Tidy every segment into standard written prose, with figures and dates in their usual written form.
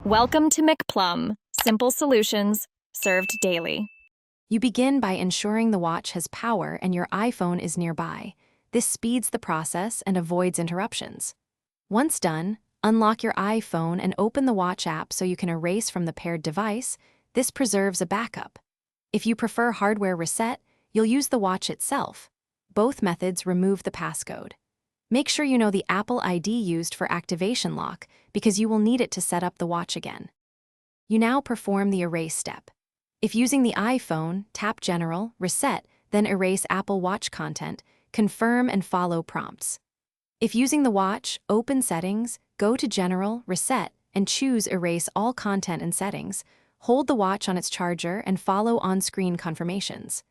Welcome to McPlum, simple solutions served daily. You begin by ensuring the watch has power and your iPhone is nearby. This speeds the process and avoids interruptions. Once done, unlock your iPhone and open the watch app so you can erase from the paired device. This preserves a backup. If you prefer hardware reset, you'll use the watch itself. Both methods remove the passcode. Make sure you know the Apple ID used for activation lock because you will need it to set up the watch again. You now perform the erase step. If using the iPhone, tap General, Reset, then erase Apple Watch content, confirm and follow prompts. If using the watch, open Settings, go to General, Reset, and choose Erase all content and settings. Hold the watch on its charger and follow on-screen confirmations.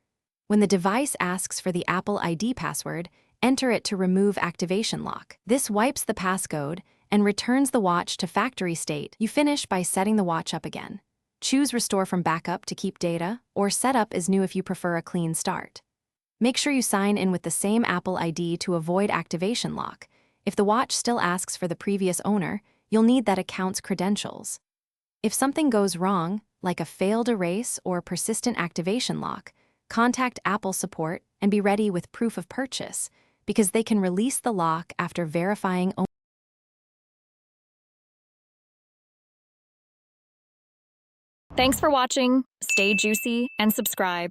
When the device asks for the Apple ID password, enter it to remove activation lock. This wipes the passcode and returns the watch to factory state. You finish by setting the watch up again. Choose Restore from Backup to keep data, or Set up as new if you prefer a clean start. Make sure you sign in with the same Apple ID to avoid activation lock. If the watch still asks for the previous owner, you'll need that account's credentials. If something goes wrong, like a failed erase or persistent activation lock, contact Apple support and be ready with proof of purchase, because they can release the lock after verifying ownership. Thanks for watching. Stay juicy and subscribe.